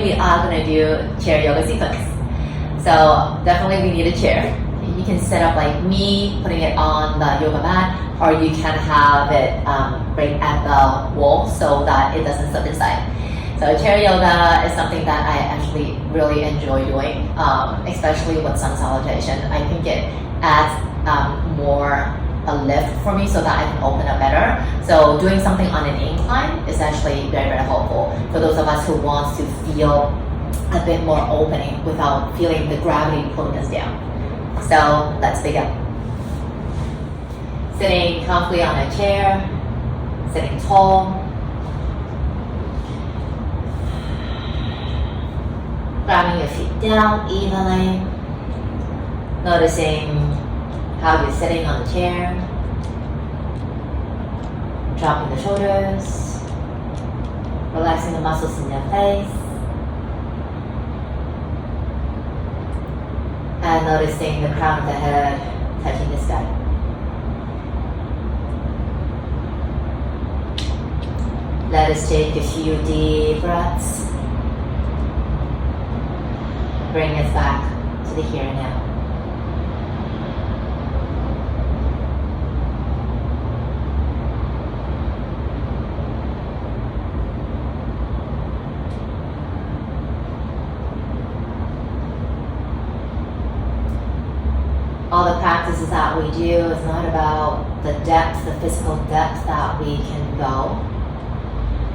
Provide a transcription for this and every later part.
we are gonna do chair yoga sequence. So definitely we need a chair. You can set up like me, putting it on the yoga mat, or you can have it right at the wall so that it doesn't slip inside. So chair yoga is something that I actually really enjoy doing, especially with sun salutation. I think it adds more a lift for me so that I can open up better. So doing something on an incline is actually very, very helpful for those of us who wants to feel a bit more opening without feeling the gravity pulling us down. So let's begin. Sitting comfortably on a chair, sitting tall. Grounding your feet down evenly. Noticing how you're sitting on the chair. Dropping the shoulders. Relaxing the muscles in your face. And noticing the crown of the head touching the sky. Let us take a few deep breaths. Bring us back to the here and now. All the practices that we do is not about the depth, the physical depth that we can go.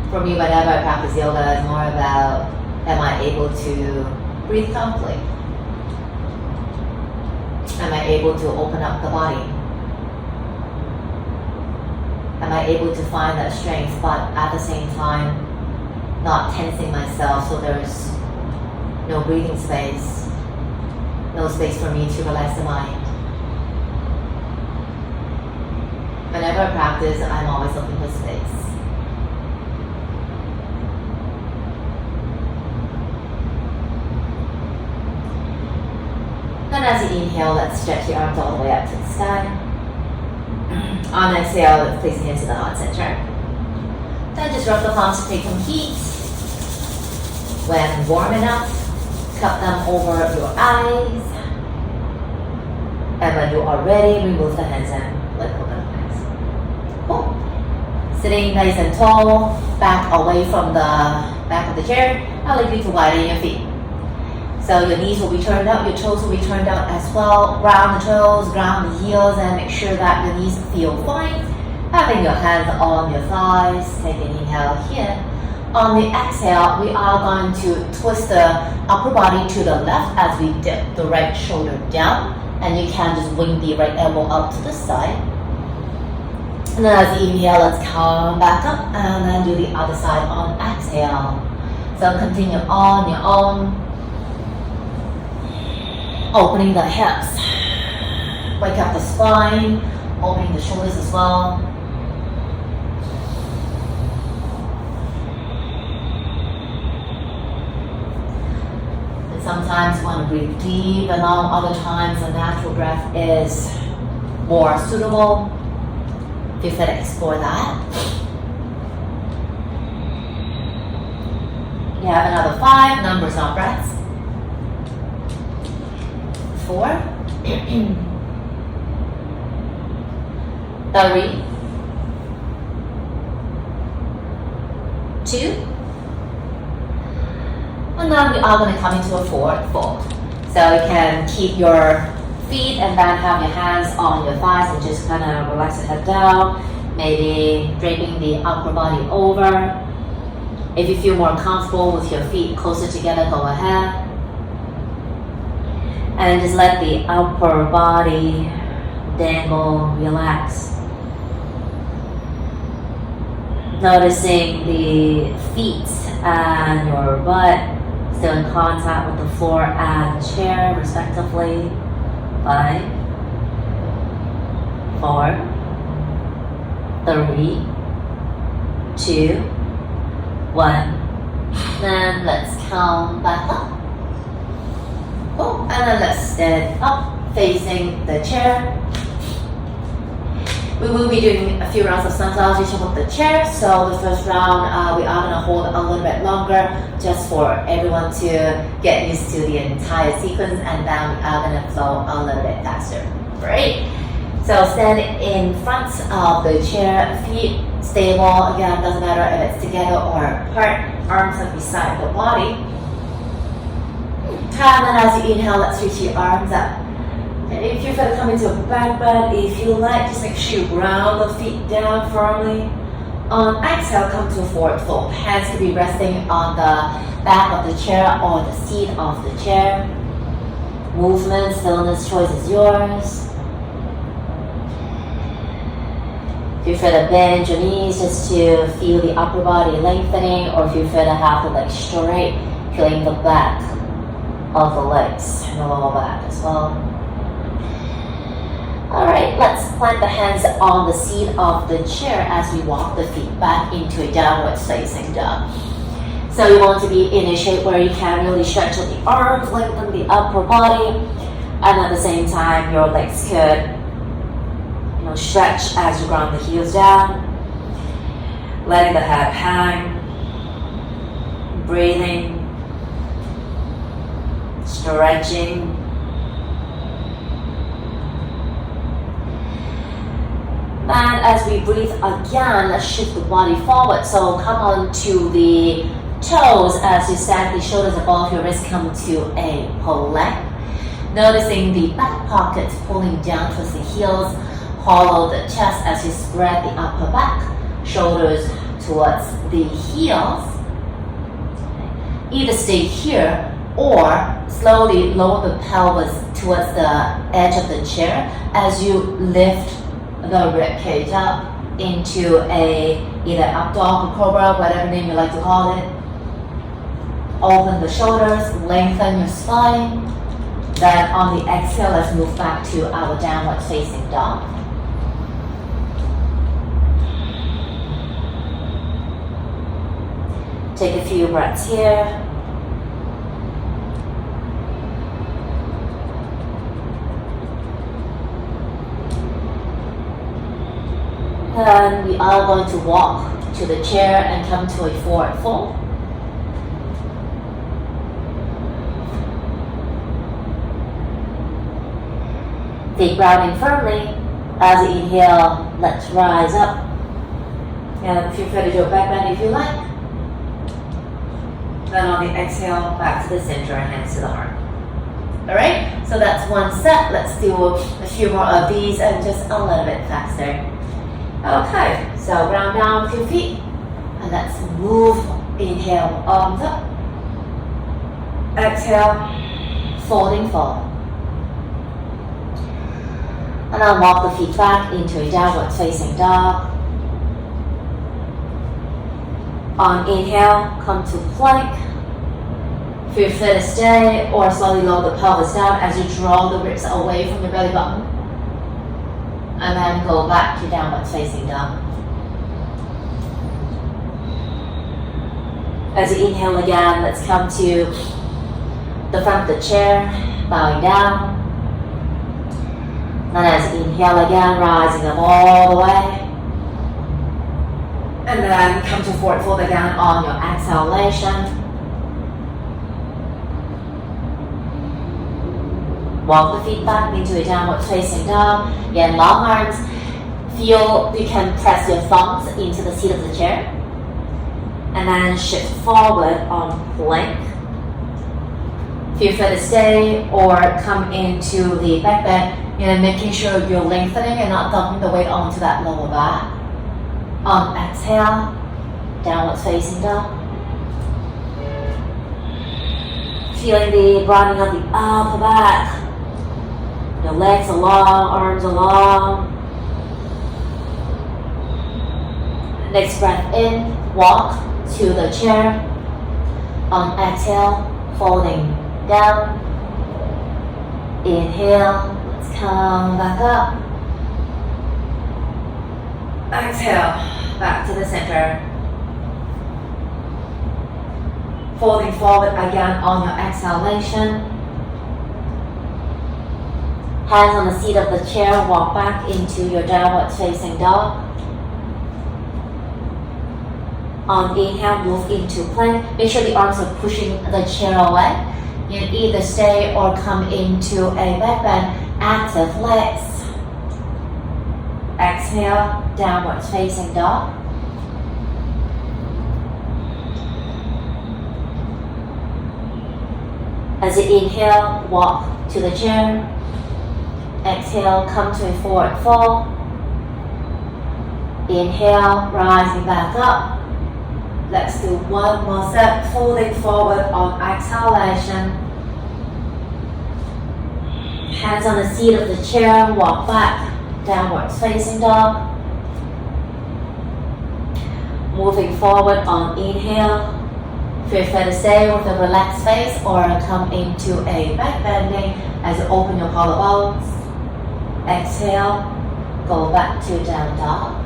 For me, whenever I practice yoga, it's more about, am I able to breathe comfortably? Am I able to open up the body? Am I able to find that strength, but at the same time, not tensing myself so there's no breathing space, no space for me to relax the mind? Whenever I practice, I'm always looking for space. Then as you inhale, let's stretch your arms all the way up to the sky. On exhale, let's place your hands to the heart center. Then just rub the palms to create some heat. When warm enough, cup them over your eyes. And when you are ready, remove the hands and let go of the hands. Cool. Sitting nice and tall, back away from the back of the chair. I'd like you to widen your feet. So your knees will be turned out, your toes will be turned out as well. Ground the toes, ground the heels, and make sure that your knees feel fine. Having your hands on your thighs, take an inhale here. On the exhale, we are going to twist the upper body to the left as we dip the right shoulder down. And you can just wing the right elbow up to the side. And then as you inhale, let's come back up and then do the other side on exhale. So continue on your own. Opening the hips, wake up the spine, opening the shoulders as well. And sometimes you want to breathe deep, and on other times a natural breath is more suitable. Feel free to explore that. You have another 5 numbers on breaths. 4, 3, two, and then we are going to come into a forward fold. So you can keep your feet and then have your hands on your thighs and just kind of relax the head down, maybe draping the upper body over. If you feel more comfortable with your feet closer together, go ahead. And just let the upper body dangle, relax. Noticing the feet and your butt still in contact with the floor and chair respectively. 5, 4, 3, 2, 1. Then let's come back up. Cool. And then let's stand up facing the chair. We will be doing a few rounds of sun salutation with the chair. So the first round, we are gonna hold a little bit longer just for everyone to get used to the entire sequence, and then we are gonna flow a little bit faster. Great. So stand in front of the chair, feet stable. Again, doesn't matter if it's together or apart. Arms are beside the body. And then as you inhale, let's reach your arms up. And if you feel to come into a back bend, if you like, just make sure you ground the feet down firmly. On exhale, come to a forward fold. Hands can be resting on the back of the chair or the seat of the chair. Movement, stillness, choice is yours. If you feel to bend your knees just to feel the upper body lengthening, or if you feel to have the legs straight, feeling the back of the legs and the lower back as well. Alright, let's plant the hands on the seat of the chair as we walk the feet back into a downward facing dog. So you want to be in a shape where you can really stretch the arms, lengthen the upper body, and at the same time your legs could stretch as you ground the heels down, letting the head hang, breathing, stretching. And as we breathe again, let's shift the body forward. So come on to the toes as you stand, the shoulders above your wrists come to a plank. Noticing the back pockets pulling down towards the heels. Hollow the chest as you spread the upper back, shoulders towards the heels. Either stay here or slowly lower the pelvis towards the edge of the chair as you lift the rib cage up into a either up dog or cobra, whatever name you like to call it. Open the shoulders, lengthen your spine. Then on the exhale, let's move back to our downward facing dog. Take a few breaths here. Then we are going to walk to the chair and come to a forward fold. Feet grounding firmly. As you inhale, let's rise up. And feel free to do a back bend if you like. Then on the exhale, back to the center, hands to the heart. Alright, so that's one set. Let's do a few more of these and just a little bit faster. Okay, so ground down with your feet. And let's move. Inhale, arms up. Exhale, folding forward. And then walk the feet back into a downward facing dog. On inhale, come to plank. Feel free to stay or slowly lower the pelvis down as you draw the ribs away from your belly button. And then go back to downward facing dog. As you inhale again, let's come to the front of the chair, bowing down. And as you inhale again, rising up all the way. And then come to forward fold again on your exhalation. Walk the feet back into a downward facing dog. Again, long arms. Feel you can press your thumbs into the seat of the chair. And then shift forward on plank. Feel free to stay or come into the back bend, making sure you're lengthening and not dumping the weight onto that lower back. On exhale, downward facing dog. Feeling the broadening of the upper back. Your legs are long, arms are long. Next breath in, walk to the chair. On exhale, folding down. Inhale, let's come back up. Exhale, back to the center. Folding forward again on your exhalation. Hands on the seat of the chair, walk back into your downward facing dog. On inhale, move into plank. Make sure the arms are pushing the chair away. You can either stay or come into a back bend. Active legs. Exhale, downward facing dog. As you inhale, walk to the chair. Exhale, come to a forward fold. Inhale, rising back up. Let's do one more step, folding forward on exhalation. Hands on the seat of the chair, walk back, downward facing dog. Moving forward on inhale. Feel free to stay with a relaxed face or come into a back bending as you open your collarbones. Exhale, go back to down dog.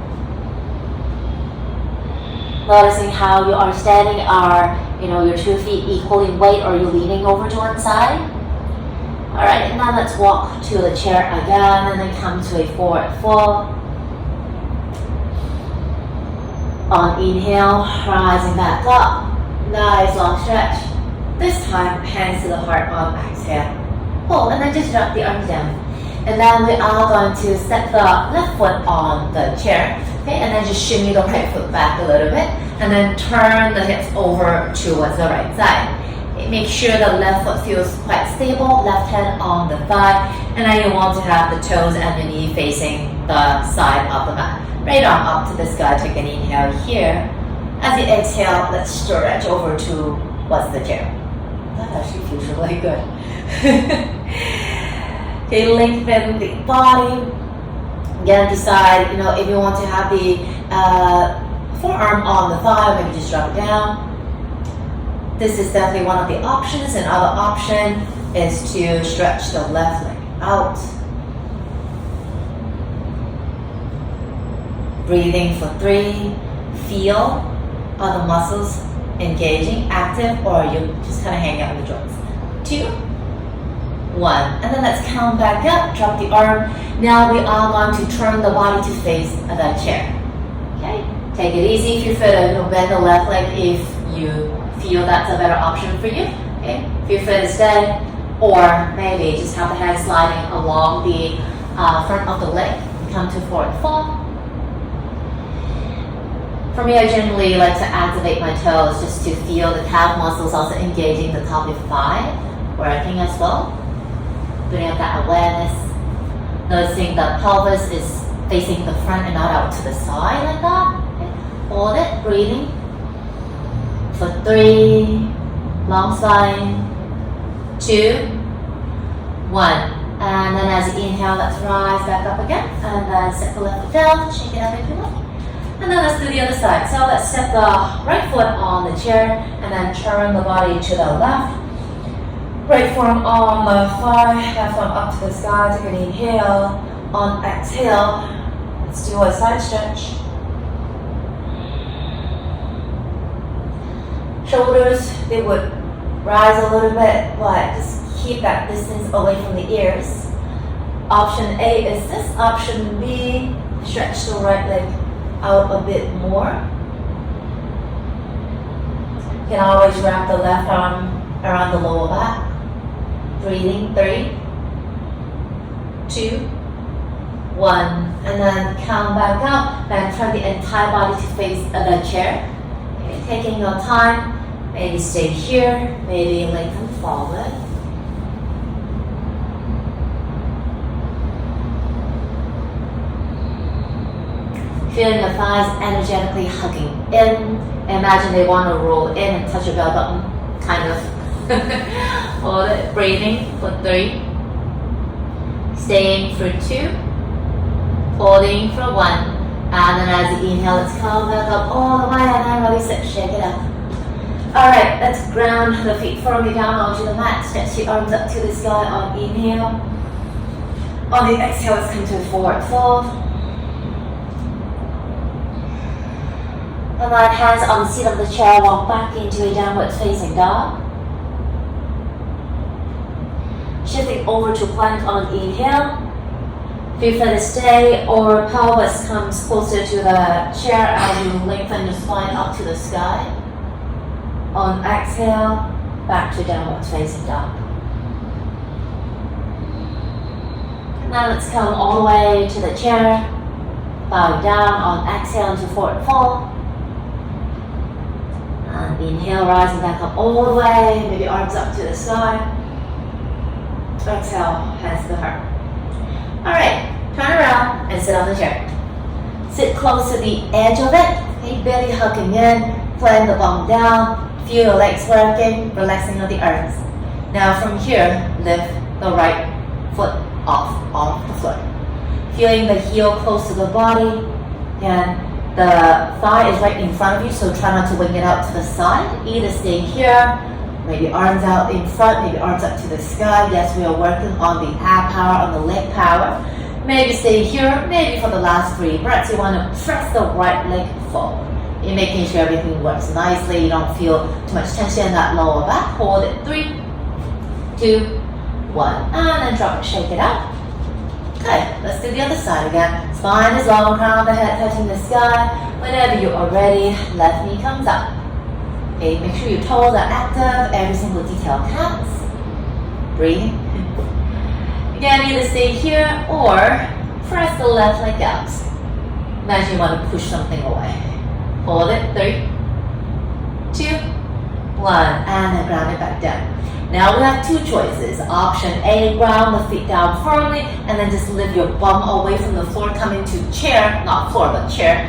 Noticing how you are standing, are your 2 feet equal in weight, or you're leaning over to one side. Alright, and now let's walk to the chair again and then come to a forward fold. On inhale, rising back up. Nice long stretch. This time, hands to the heart on exhale. Hold and then just drop the arms down. And then we are going to set the left foot on the chair. Okay, and then just shimmy the right foot back a little bit. And then turn the hips over towards the right side. Okay, make sure the left foot feels quite stable. Left hand on the thigh. And then you want to have the toes and the knee facing the side of the mat. Right arm up to the sky. Take an inhale here. As you exhale, let's stretch over towards the chair. That actually feels really good. Okay, lengthen the body. Again, decide, if you want to have the forearm on the thigh, maybe just drop it down. This is definitely one of the options. Another option is to stretch the left leg out. Breathing for 3. Feel are the muscles engaging, active, or you just kind of hang out in the joints. 2, 1, and then let's count back up, drop the arm. Now we are going to turn the body to face the chair. Okay, take it easy. If you feel to bend the left leg if you feel that's a better option for you. Okay, feel free to stay, or maybe just have the hands sliding along the front of the leg. Come to forward fold. For me, I generally like to activate my toes just to feel the calf muscles also engaging the top of the thigh, working as well. Building up that awareness. Noticing the pelvis is facing the front and not out to the side like that. Okay. Hold it, breathing. For 3, long spine. 2, 1. And then as you inhale, let's rise back up again. And then set the left foot down, shake it up if you like. And then let's do the other side. So let's set the right foot on the chair and then turn the body to the left. Right forearm on the thigh, left arm up to the sky. Take an inhale. On exhale, let's do a side stretch. Shoulders, they would rise a little bit, but just keep that distance away from the ears. Option A is this. Option B, stretch the right leg out a bit more. You can always wrap the left arm around the lower back. Breathing, 3, 2, 1, and then count back up. Then turn the entire body to face the chair. Okay, taking your time, maybe stay here, maybe lengthen forward. Feeling the thighs energetically hugging in. Imagine they want to roll in and touch your belly button, kind of. Hold it, breathing for 3. Staying for 2. Holding for 1. And then as you inhale, let's come back up all the way and then release it, shake it up. Alright, let's ground the feet firmly down onto the mat. Stretch the arms up to the sky on inhale. On the exhale, let's come to a forward fold. And then hands on the seat of the chair, walk back into a downward facing dog. Shifting over to plank on inhale. Feet further stay or pelvis comes closer to the chair as you lengthen your spine up to the sky. On exhale, back to downward facing dog. Now let's come all the way to the chair. Bowing down on exhale into forward fold. And inhale, rising back up all the way, maybe arms up to the sky. Exhale, hands to the heart. Alright, turn around and sit on the chair. Sit close to the edge of it. Okay, belly hugging in, plant the bum down, feel your legs working, relaxing of the arms. Now from here, lift the right foot off the floor. Feeling the heel close to the body, and the thigh is right in front of you, so try not to wing it out to the side. Either stay here, maybe arms out in front, maybe arms up to the sky. Yes, we are working on the ab power, on the leg power. Maybe stay here, maybe for the last 3 breaths, you want to press the right leg forward. You're making sure everything works nicely, you don't feel too much tension in that lower back. Hold it, 3, 2, 1, and then drop it, shake it out. Okay, let's do the other side again. Spine is long, crown of the head touching the sky. Whenever you are ready, left knee comes up. Okay, make sure your toes are active, every single detail counts. Breathing. Again, either stay here or press the left leg out. Imagine you want to push something away. Hold it, 3, 2, 1, and then ground it back down. Now we have 2 choices. Option A, ground the feet down firmly and then just lift your bum away from the floor, come into chair, not floor but chair.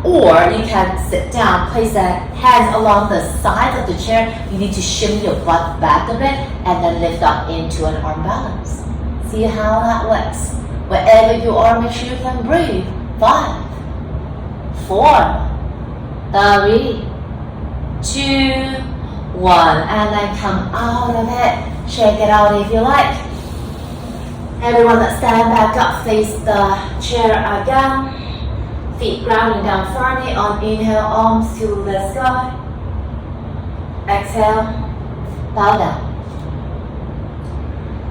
Or you can sit down, place the hands along the sides of the chair. You need to shimmy your butt back a bit and then lift up into an arm balance. See how that works. Wherever you are, make sure you can breathe. 5, 4, 3, 2, 1, and then come out of it. Shake it out if you like. Everyone that stand back up, face the chair again. Feet grounding down firmly on inhale, arms to the sky. Exhale, bow down.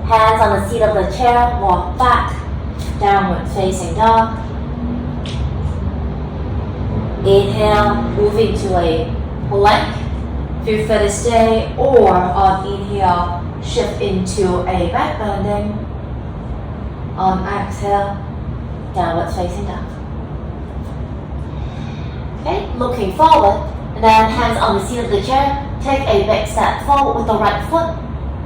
Hands on the seat of the chair, walk back, downward facing dog. Inhale, move into a plank. Feet further stay, or on inhale, shift into a back bending. On exhale, downward facing dog. Okay, looking forward, and then hands on the seat of the chair. Take a big step forward with the right foot,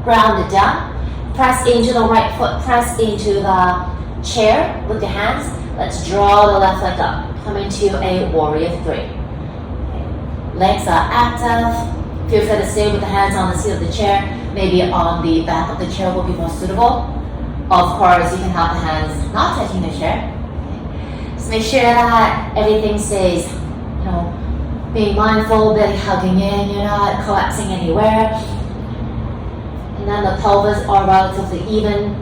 ground it down. Press into the right foot, press into the chair with your hands. Let's draw the left leg up. Come into a warrior 3. Okay. Legs are active. Feel free to stay with the hands on the seat of the chair. Maybe on the back of the chair will be more suitable. Of course, you can have the hands not touching the chair. Okay. Just make sure that everything stays, being mindful, belly hugging in, you're not collapsing anywhere. And then the pelvis are relatively even.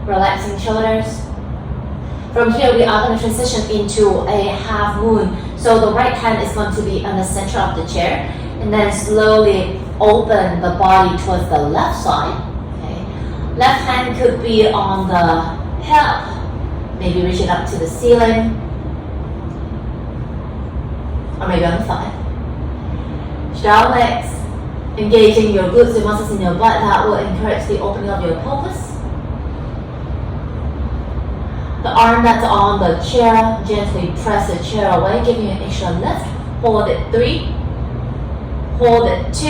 Relaxing shoulders. From here, we are going to transition into a half moon. So the right hand is going to be on the center of the chair, and then slowly open the body towards the left side. Okay. Left hand could be on the hip, maybe reach it up to the ceiling, or maybe on the thigh. Down legs, engaging your glutes and muscles in your butt. That will encourage the opening of your pelvis. The arm that's on the chair, gently press the chair away, giving you an extra lift. Hold it 3, hold it 2,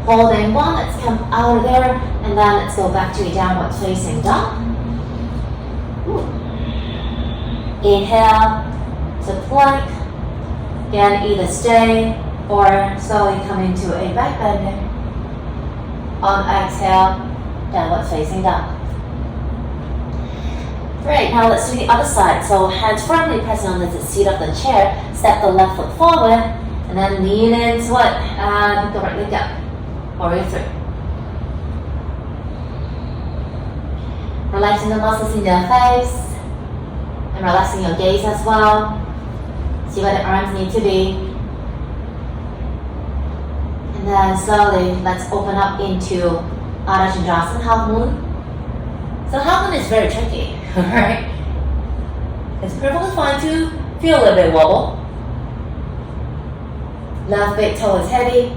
hold in 1. Let's come out of there, and then let's go back to a downward facing dog. Inhale to plank. Again, either stay or slowly come into a back bending. On exhale, downward facing dog. Great, now let's do the other side. So hands firmly pressing on the seat of the chair, step the left foot forward, and then lean into it, and the right leg up. Warrior 3. Relaxing the muscles in your face, and relaxing your gaze as well. See where the arms need to be. And And then slowly, let's open up into Ardha Chandrasana, half moon. So half moon is very tricky, right? It's perfectly fine to feel a little bit wobble. Left big toe is heavy.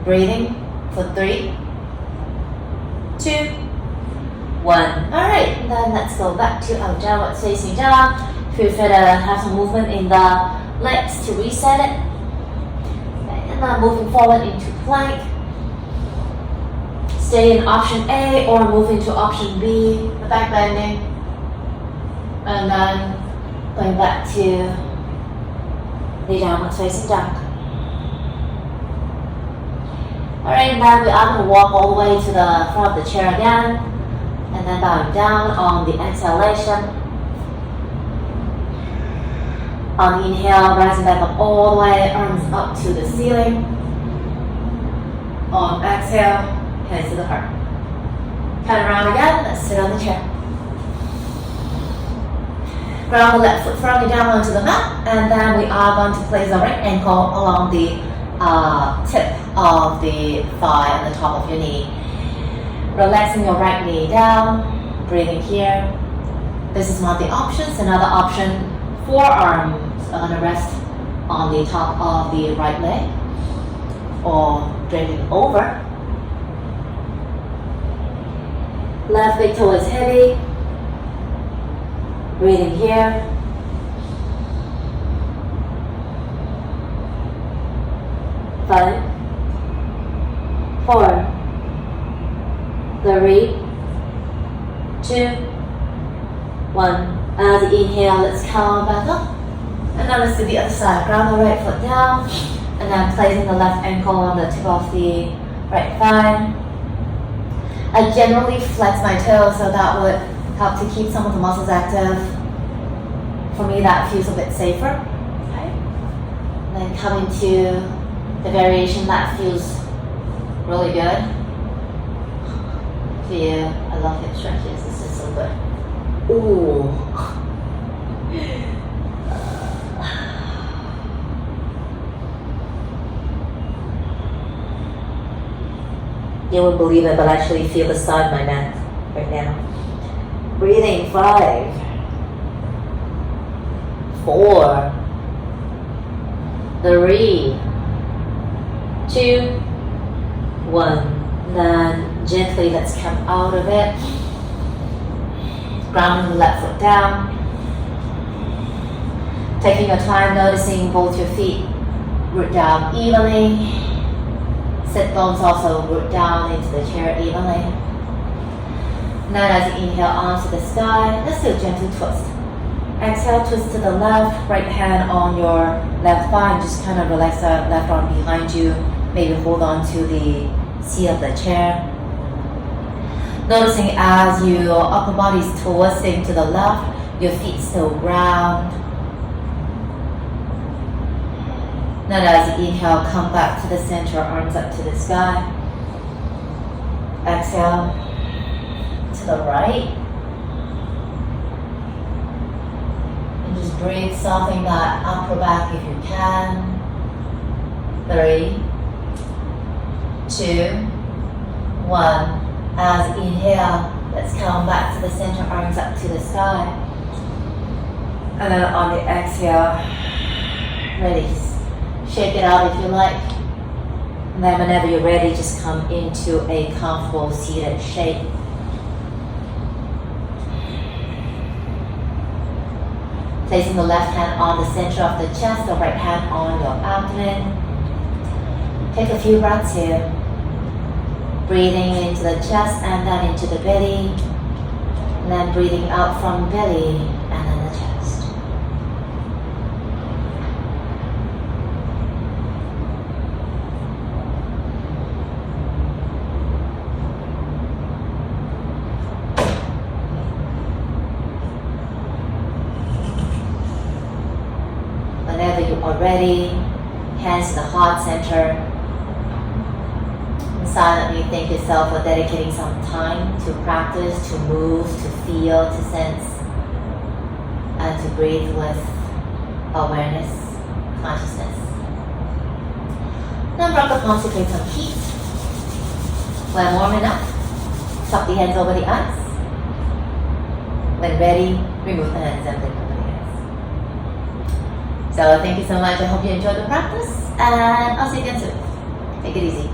Breathing for 3, 2, 1. Alright, then let's go back to our downward facing dog. Feel free to have some movement in the legs to reset it. And then moving forward into plank. Stay in option A or move into option B, the back bending. And then going back to the downward facing dog. Alright, now we are going to walk all the way to the front of the chair again. And then bowing down on the exhalation. On the inhale, rising back up all the way, arms up to the ceiling. On exhale, hands to the heart. Turn around again, let's sit on the chair. Ground the left foot firmly down onto the mat, and then we are going to place the right ankle along the tip of the thigh on the top of your knee. Relaxing your right knee down, breathing here. This is one of the options. Another option, forearms are going to rest on the top of the right leg or draping over. Left big toe is heavy. Breathing here. 5, 4, 3, 2, 1. As you inhale, let's come back up. And now let's do the other side. Ground the right foot down. And then placing the left ankle on the tip of the right thigh. I generally flex my toes, so that would help to keep some of the muscles active. For me, that feels a bit safer. Okay. And then coming to the variation that feels really good. I love hip stretches. This is so good. Ooh. You won't believe it, but I actually feel the side of my neck right now. Breathing 5, 4, 3, 2, 1. Then gently let's come out of it. Grounding the left foot down. Taking your time, noticing both your feet root down evenly. Sit bones also root down into the chair evenly. Then as you inhale onto the sky, let's do a gentle twist. Exhale, twist to the left, right hand on your left thigh, and just kind of relax the left arm behind you. Maybe hold on to the seat of the chair. Noticing as your upper body is twisting to the left, your feet still ground. Then as you inhale, come back to the center, arms up to the sky. Exhale to the right. And just breathe, softening that upper back if you can. 3, 2, 1. As you inhale, let's come back to the center, arms up to the sky. And then on the exhale, release. Shake it out if you like. And then whenever you're ready, just come into a comfortable seated shape. Placing the left hand on the center of the chest, the right hand on your abdomen. Take a few breaths here. Breathing into the chest and then into the belly. And then breathing out from belly and then the chest. Whenever you are ready, hands to the heart center. Silently thank yourself for dedicating some time to practice, to move, to feel, to sense, and to breathe with awareness, consciousness. Then rock the palms to create some heat. When warm enough, tuck the hands over the eyes. When ready, remove the hands and lift over the eyes. So thank you so much. I hope you enjoyed the practice, and I'll see you again soon. Take it easy.